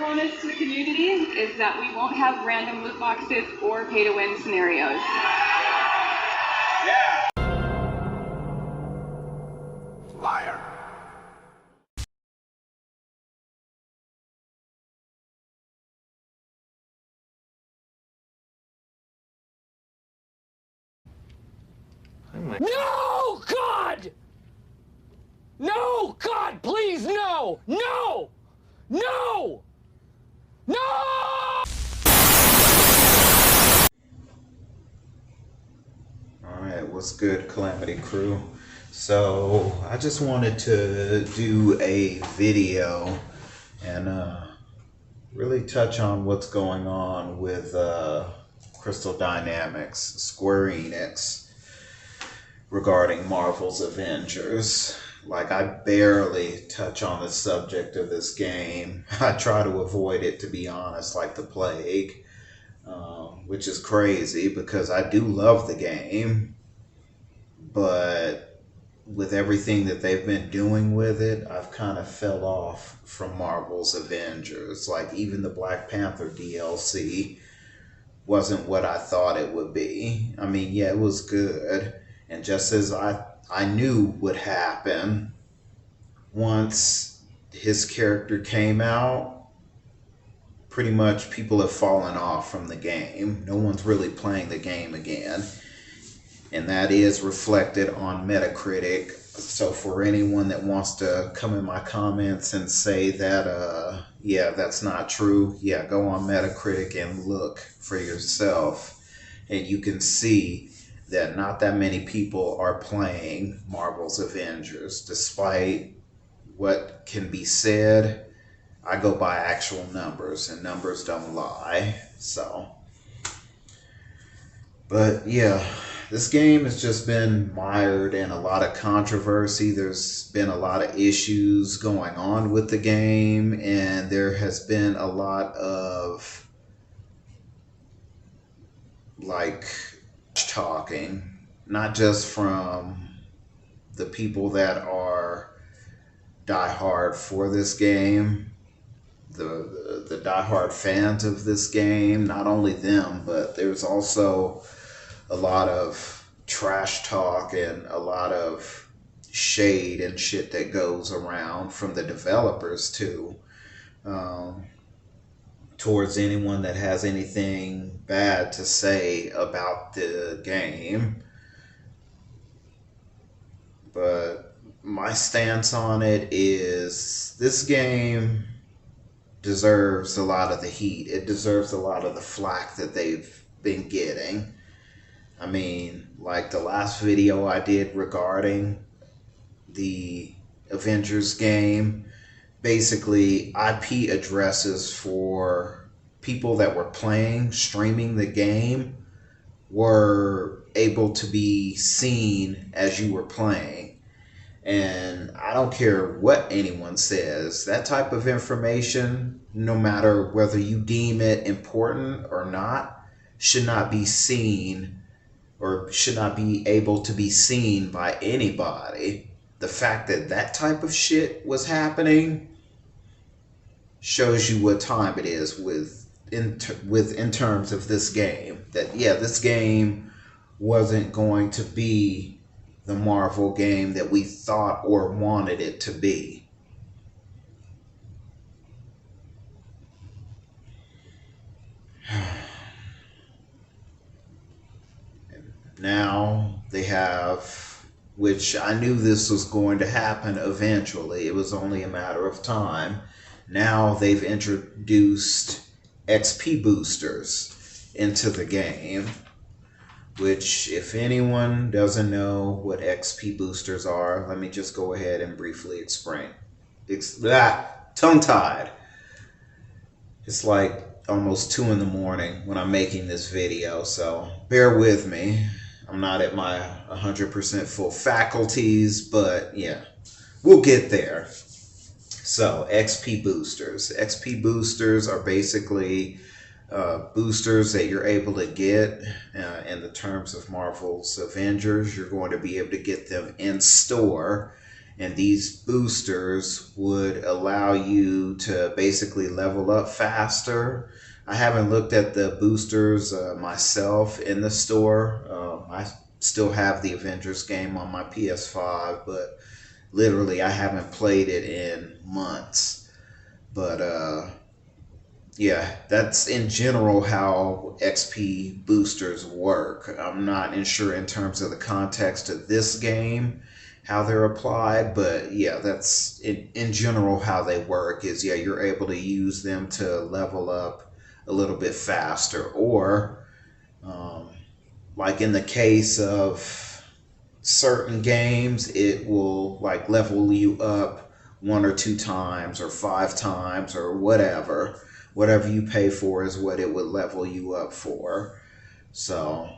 promise to the community is that we won't have random loot boxes or pay-to-win scenarios. Yeah. Liar. No, God! No, God, please, no! No! No! No! Alright, what's good, Calamity Crew? So, I just wanted to do a video and really touch on what's going on with Crystal Dynamics, Square Enix, regarding Marvel's Avengers. Like, I barely touch on the subject of this game. I try to avoid it, to be honest, like the plague, which is crazy because I do love the game, but with everything that they've been doing with it, I've kind of fell off from Marvel's Avengers. Like, even the Black Panther DLC wasn't what I thought it would be. I mean, yeah, it was good. And just as I knew would happen once his character came out, pretty much people have fallen off from the game. No one's really playing the game again. And that is reflected on Metacritic. So for anyone that wants to come in my comments and say that, yeah, that's not true, yeah, go on Metacritic and look for yourself. And you can see that not that many people are playing Marvel's Avengers. Despite what can be said, I go by actual numbers, and numbers don't lie. So, but yeah, this game has just been mired in a lot of controversy. There's been a lot of issues going on with the game, and there has been a lot of, like, talking, not just from the people that are diehard for this game, the diehard fans of this game, not only them, but there's also a lot of trash talk and a lot of shade and shit that goes around from the developers too, towards anyone that has anything bad to say about the game. But my stance on it is this game deserves a lot of the heat. It deserves a lot of the flack that they've been getting. I mean, like the last video I did regarding the Avengers game, basically IP addresses for people that were streaming the game were able to be seen as you were playing. And I don't care what anyone says, that type of information, no matter whether you deem it important or not, should not be seen or should not be able to be seen by anybody. The fact that that type of shit was happening shows you what time it is in terms of this game. That, yeah, this game wasn't going to be the Marvel game that we thought or wanted it to be. Now they have, which I knew this was going to happen eventually, it was only a matter of time. Now they've introduced XP boosters into the game, which, if anyone doesn't know what XP boosters are, let me just go ahead and briefly explain. Tongue-tied. It's like almost 2 in the morning when I'm making this video, so bear with me. I'm not at my 100% full faculties, but yeah, we'll get there. So, XP boosters. XP boosters are basically boosters that you're able to get in the terms of Marvel's Avengers. You're going to be able to get them in store, And these boosters would allow you to basically level up faster. I haven't looked at the boosters myself in the store. I still have the Avengers game on my PS5, but literally I haven't played it in months. But yeah, that's in general how XP boosters work. I'm not sure in terms of the context of this game how they're applied, but yeah, that's in general how they work. Is yeah, you're able to use them to level up a little bit faster, or like in the case of certain games, it will like level you up 1 or 2 times or 5 times or whatever you pay for is what it would level you up for. So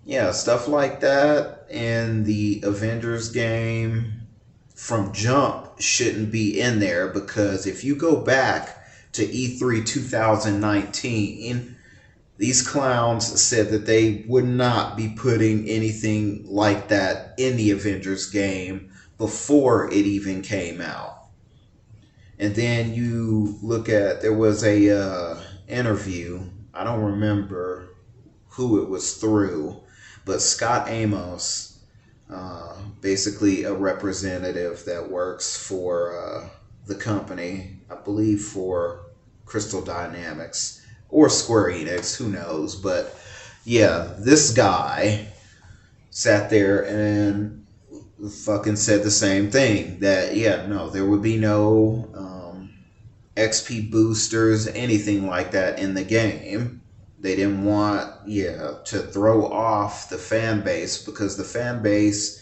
yeah, stuff like that in the Avengers game from jump shouldn't be in there, because if you go back to E3 2019, these clowns said that they would not be putting anything like that in the Avengers game before it even came out. And then you look at, there was a interview, I don't remember who it was through, but Scott Amos, basically a representative that works for the company, I believe for Crystal Dynamics or Square Enix, who knows. But yeah, this guy sat there and fucking said the same thing, that yeah, no, there would be no XP boosters, anything like that in the game. They didn't want, to throw off the fan base, because the fan base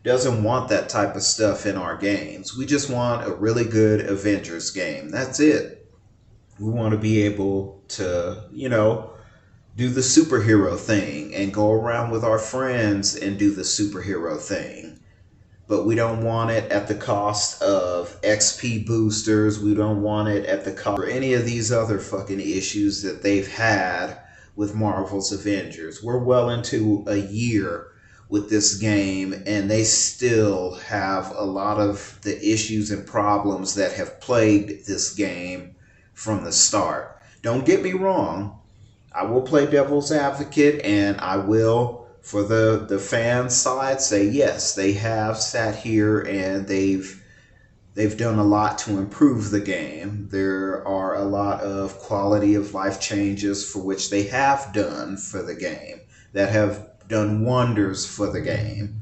doesn't want that type of stuff in our games. We just want a really good Avengers game. That's it. We want to be able to, do the superhero thing and go around with our friends and do the superhero thing. But we don't want it at the cost of XP boosters. We don't want it at the cost of any of these other fucking issues that they've had with Marvel's Avengers. We're well into a year with this game, and they still have a lot of the issues and problems that have plagued this game from the start. Don't get me wrong. I will play devil's advocate, and I will, for the fan side, say yes, they have sat here and they've done a lot to improve the game. There are a lot of quality of life changes for which they have done for the game that have done wonders for the game.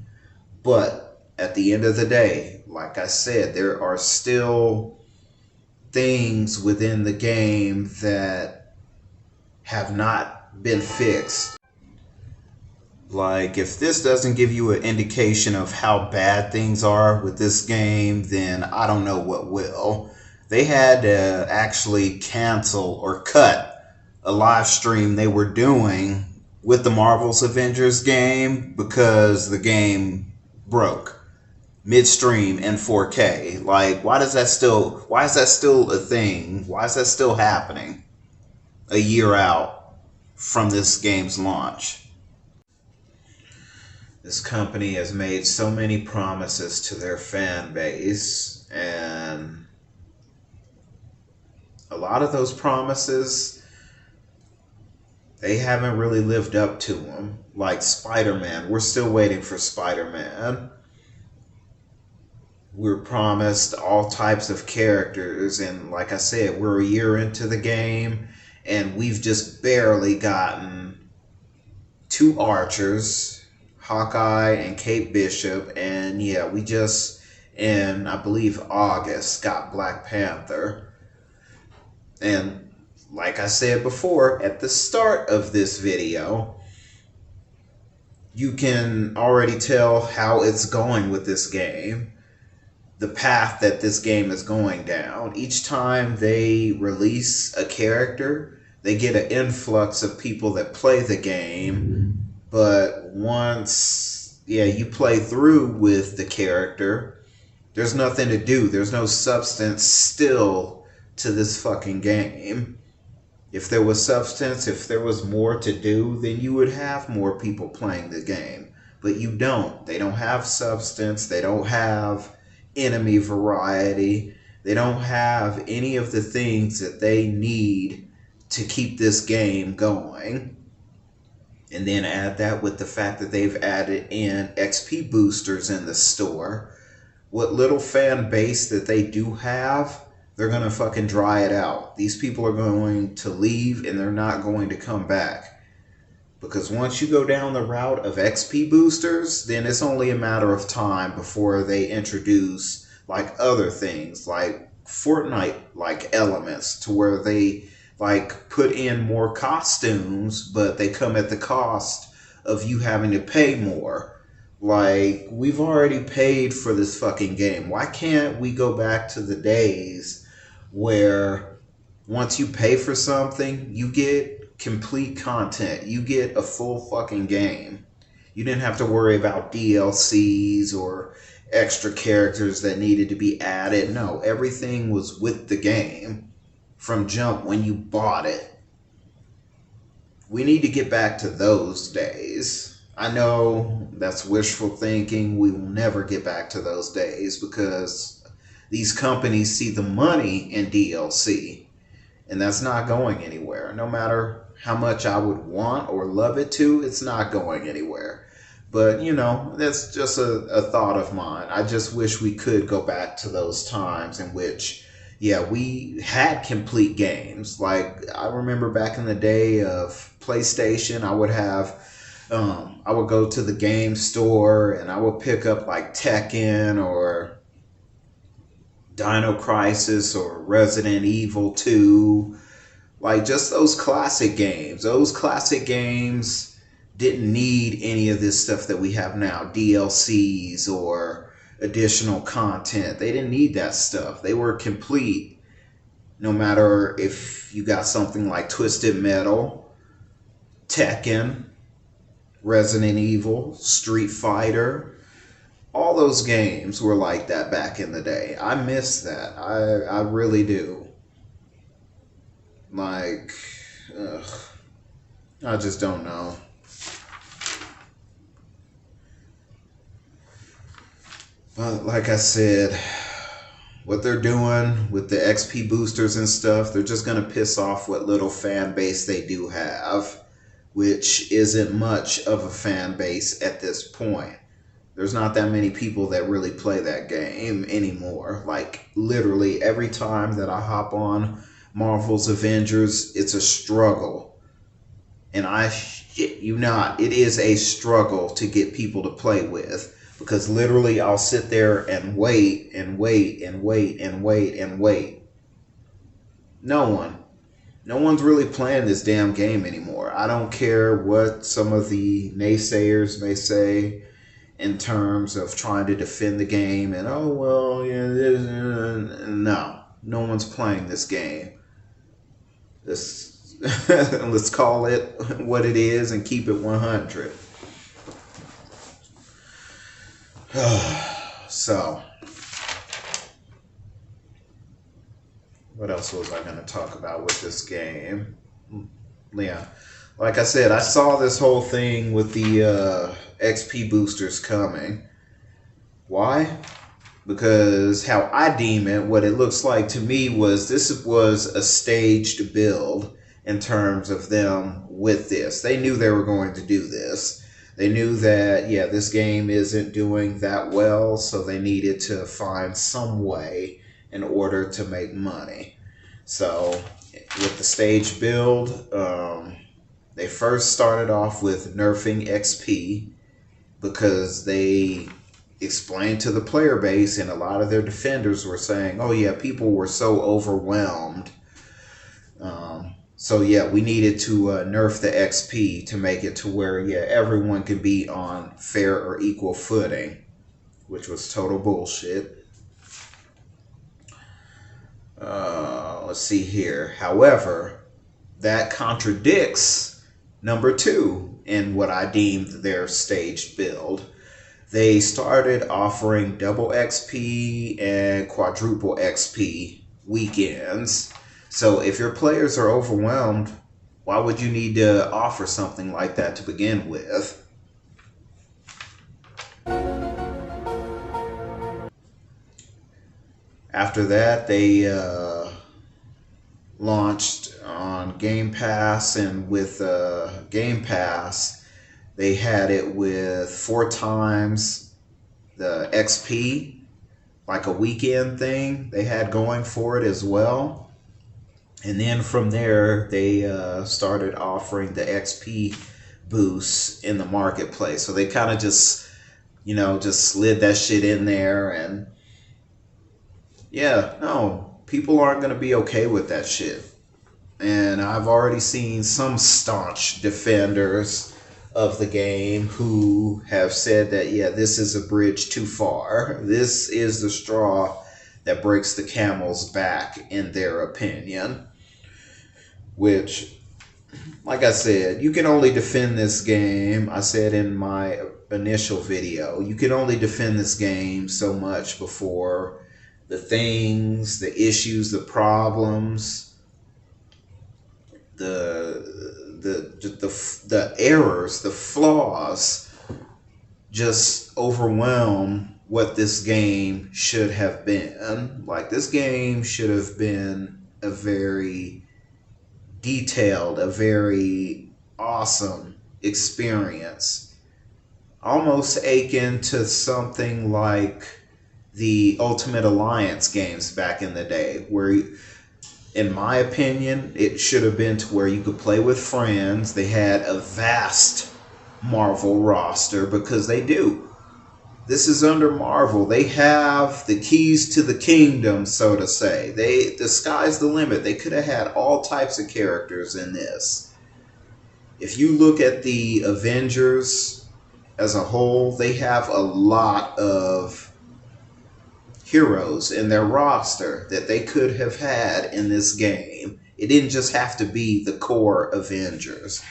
But at the end of the day, like I said, there are still things within the game that have not been fixed. Like, if this doesn't give you an indication of how bad things are with this game, then I don't know what will. They had to actually cancel or cut a live stream they were doing with the Marvel's Avengers game because the game broke midstream in 4K. Like, why is that still a thing? Why is that still happening a year out from this game's launch? This company has made so many promises to their fan base, and a lot of those promises, they haven't really lived up to them. Like Spider-Man, we're still waiting for Spider-Man. We're promised all types of characters, and like I said, we're a year into the game, and we've just barely gotten 2 Archers, Hawkeye and Kate Bishop, and yeah, we just, in I believe August, got Black Panther. And like I said before, at the start of this video, you can already tell how it's going with this game, the path that this game is going down. Each time they release a character, they get an influx of people that play the game. But once, you play through with the character, there's nothing to do. There's no substance still to this fucking game. If there was substance, if there was more to do, then you would have more people playing the game. but you don't. They don't have substance. They don't have enemy variety. They don't have any of the things that they need to keep this game going. And then add that with the fact that they've added in XP boosters in the store. What little fan base that they do have, they're going to fucking dry it out. These people are going to leave and they're not going to come back. Because once you go down the route of XP boosters, then it's only a matter of time before they introduce like other things, like Fortnite-like elements, to where they like put in more costumes, but they come at the cost of you having to pay more. Like, we've already paid for this fucking game. Why can't we go back to the days where once you pay for something, you get complete content. You get a full fucking game. You didn't have to worry about DLCs or extra characters that needed to be added. No, everything was with the game from jump when you bought it. We need to get back to those days. I know that's wishful thinking. We will never get back to those days because these companies see the money in DLC, and that's not going anywhere. No matter how much I would want or love it to, it's not going anywhere. But, you know, that's just a thought of mine. I just wish we could go back to those times in which, yeah, we had complete games. Like, I remember back in the day of PlayStation, I would go to the game store and I would pick up like Tekken or Dino Crisis or Resident Evil 2. Like, just those classic games. Those classic games didn't need any of this stuff that we have now. DLCs or additional content. They didn't need that stuff. They were complete. No matter if you got something like Twisted Metal, Tekken, Resident Evil, Street Fighter, all those games were like that back in the day. I miss that. I really do. Like, I just don't know. But like I said, what they're doing with the XP boosters and stuff, they're just going to piss off what little fan base they do have, which isn't much of a fan base at this point. There's not that many people that really play that game anymore. Like, literally every time that I hop on Marvel's Avengers, it's a struggle. And I shit you not, it is a struggle to get people to play with. Because literally I'll sit there and wait and wait and wait and wait and wait. No one's really playing this damn game anymore. I don't care what some of the naysayers may say in terms of trying to defend the game and, oh, well, yeah, no one's playing this game. Let's call it what it is and keep it 100. So, what else was I going to talk about with this game? Yeah, like I said, I saw this whole thing with the XP boosters coming. Why? Because how I deem it, what it looks like to me was this was a staged build in terms of them with this. They knew they were going to do this. They knew that, yeah, this game isn't doing that well, so they needed to find some way in order to make money. So, with the stage build, they first started off with nerfing XP because they explained to the player base, and a lot of their defenders were saying, oh yeah, people were so overwhelmed. So yeah, we needed to nerf the XP to make it to where, yeah, everyone could be on fair or equal footing, which was total bullshit. Let's see here. However, that contradicts number 2 in what I deemed their staged build. They started offering double XP and quadruple XP weekends. So if your players are overwhelmed, why would you need to offer something like that to begin with? After that, they launched on Game Pass, and with Game Pass, they had it with 4 times the XP, like a weekend thing they had going for it as well. And then from there, they started offering the XP boosts in the marketplace. So they kind of just, just slid that shit in there. And yeah, no, people aren't going to be okay with that shit. And I've already seen some staunch defenders of the game who have said that, yeah, this is a bridge too far. This is the straw that breaks the camel's back, in their opinion. Which, like I said, you can only defend this game. I said in my initial video, you can only defend this game so much before the things, the issues, the problems, the errors, the flaws just overwhelm what this game should have been. Like, this game should have been a very detailed, a very awesome experience, almost akin to something like the Ultimate Alliance games back in the day, where, in my opinion, it should have been to where you could play with friends. They had a vast Marvel roster, because they do. This is under Marvel. They have the keys to the kingdom, so to say. The sky's the limit. They could have had all types of characters in this. If you look at the Avengers as a whole, they have a lot of heroes in their roster that they could have had in this game. It didn't just have to be the core Avengers.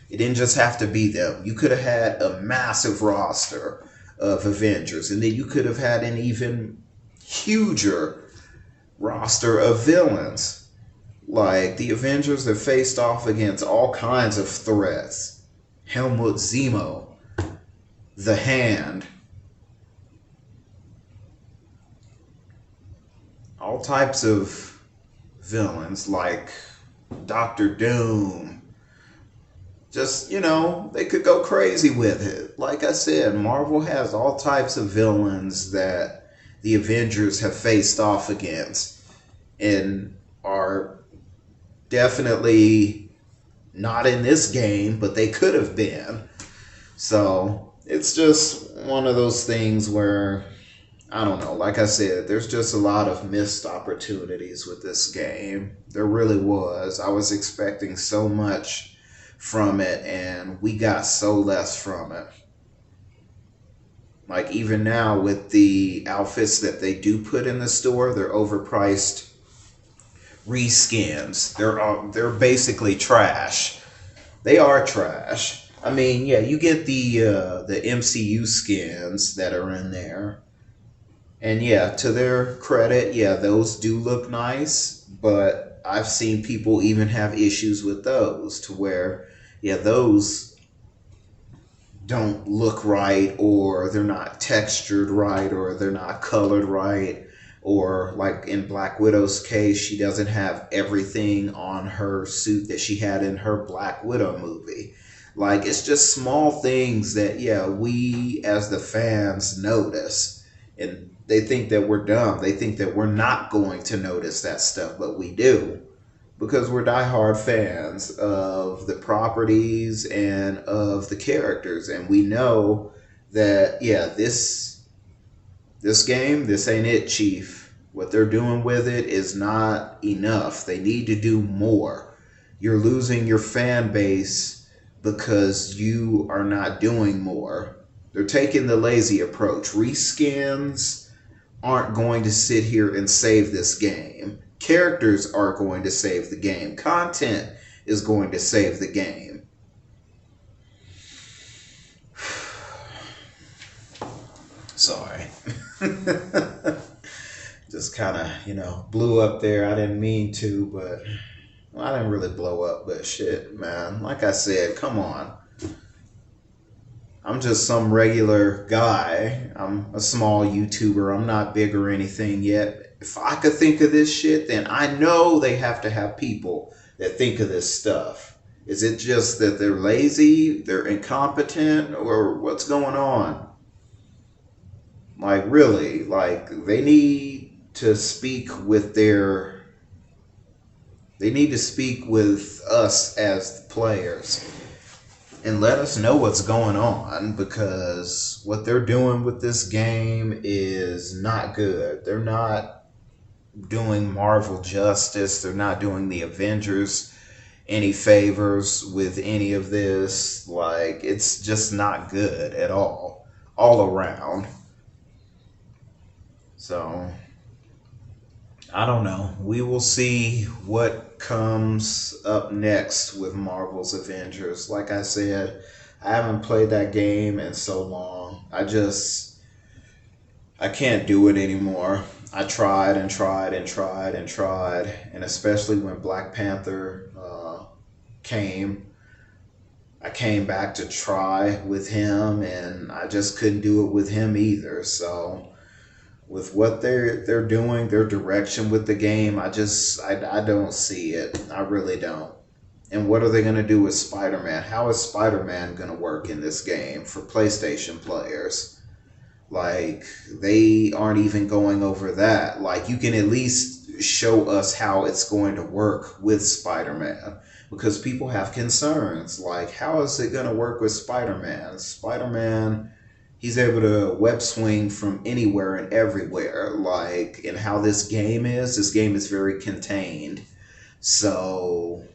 It didn't just have to be them. You could have had a massive roster of Avengers, and then you could have had an even huger roster of villains. Like, the Avengers have faced off against all kinds of threats. Helmut Zemo, the Hand, all types of villains like Doctor Doom. Just, they could go crazy with it. Like I said, Marvel has all types of villains that the Avengers have faced off against and are definitely not in this game, but they could have been. So it's just one of those things where, I don't know, like I said, there's just a lot of missed opportunities with this game. There really was. I was expecting so much from it, and we got so less from it. Like, even now with the outfits that they do put in the store, they're overpriced reskins. They're basically trash. They are trash. I mean, yeah, you get the MCU skins that are in there. And yeah, to their credit, yeah, those do look nice, but I've seen people even have issues with those, to where, yeah, those don't look right, or they're not textured right, or they're not colored right, or like in Black Widow's case, she doesn't have everything on her suit that she had in her Black Widow movie. Like, it's just small things that, yeah, we as the fans notice, and they think that we're dumb. They think that we're not going to notice that stuff, but we do, because we're diehard fans of the properties and of the characters. And we know that, yeah, this game, this ain't it, Chief. What they're doing with it is not enough. They need to do more. You're losing your fan base because you are not doing more. They're taking the lazy approach. Reskins aren't going to sit here and save this game. Characters are going to save the game. Content is going to save the game. Sorry. Just kind of, blew up there. I didn't mean to, but I didn't really blow up, but shit, man. Like I said, come on. I'm just some regular guy. I'm a small YouTuber. I'm not big or anything yet. if I could think of this shit, then I know they have to have people that think of this stuff. Is it just that they're lazy, they're incompetent, or what's going on? Like, really, like, they need to speak with us as the players and let us know what's going on, because what they're doing with this game is not good. They're not doing Marvel justice. They're not doing the Avengers any favors with any of this. Like, it's just not good at all around. So, I don't know. We will see what comes up next with Marvel's Avengers. Like I said, I haven't played that game in so long. I can't do it anymore. I tried and tried and tried and tried, and especially when Black Panther came, I came back to try with him, and I just couldn't do it with him either. So with what they're doing, their direction with the game, I don't see it. I really don't. And what are they going to do with Spider-Man? How is Spider-Man going to work in this game for PlayStation players? Like, they aren't even going over that. Like, you can at least show us how it's going to work with Spider-Man, because people have concerns. Like, how is it going to work with Spider-Man? Spider-Man, he's able to web swing from anywhere and everywhere. Like, and how this game is very contained. So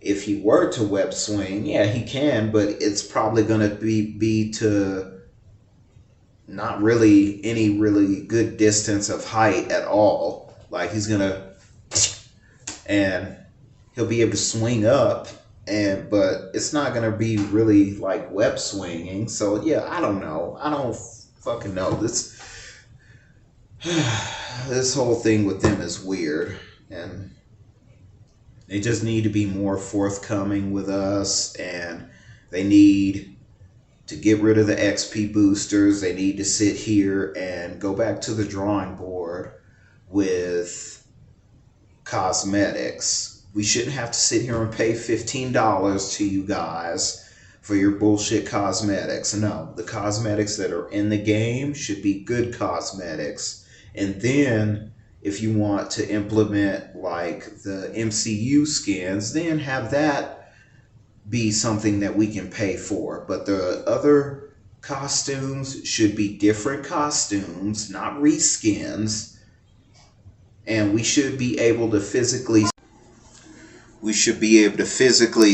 if he were to web swing, yeah, he can, but it's probably going to be to not really any really good distance of height at all. Like, he's going to, and he'll be able to swing up, but it's not going to be really like web swinging. So yeah, I don't know. I don't fucking know. This whole thing with them is weird, and they just need to be more forthcoming with us, and they need to get rid of the XP boosters. They need to sit here and go back to the drawing board with cosmetics. We shouldn't have to sit here and pay $15 to you guys for your bullshit cosmetics. No, the cosmetics that are in the game should be good cosmetics. And then if you want to implement like the MCU skins, then have that be something that we can pay for. But the other costumes should be different costumes, not reskins. And we should be able to physically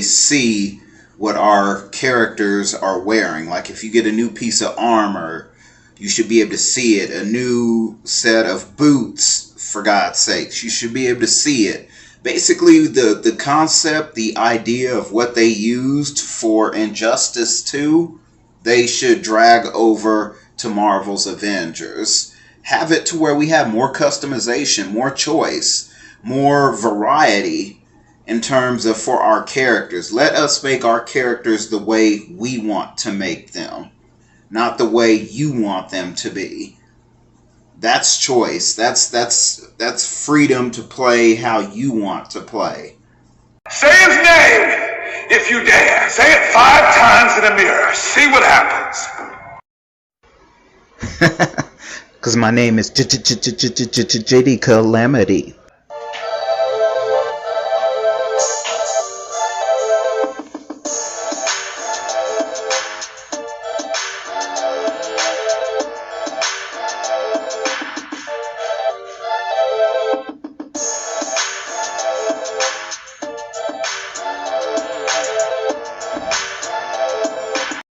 see what our characters are wearing. Like, if you get a new piece of armor, you should be able to see it. A new set of boots, for God's sakes, you should be able to see it. Basically, the concept, the idea of what they used for Injustice 2, they should drag over to Marvel's Avengers. Have it to where we have more customization, more choice, more variety in terms of for our characters. Let us make our characters the way we want to make them, not the way you want them to be. That's choice. That's freedom to play how you want to play. Say his name if you dare. Say it 5 times in a mirror. See what happens. Because my name is JD Calamity.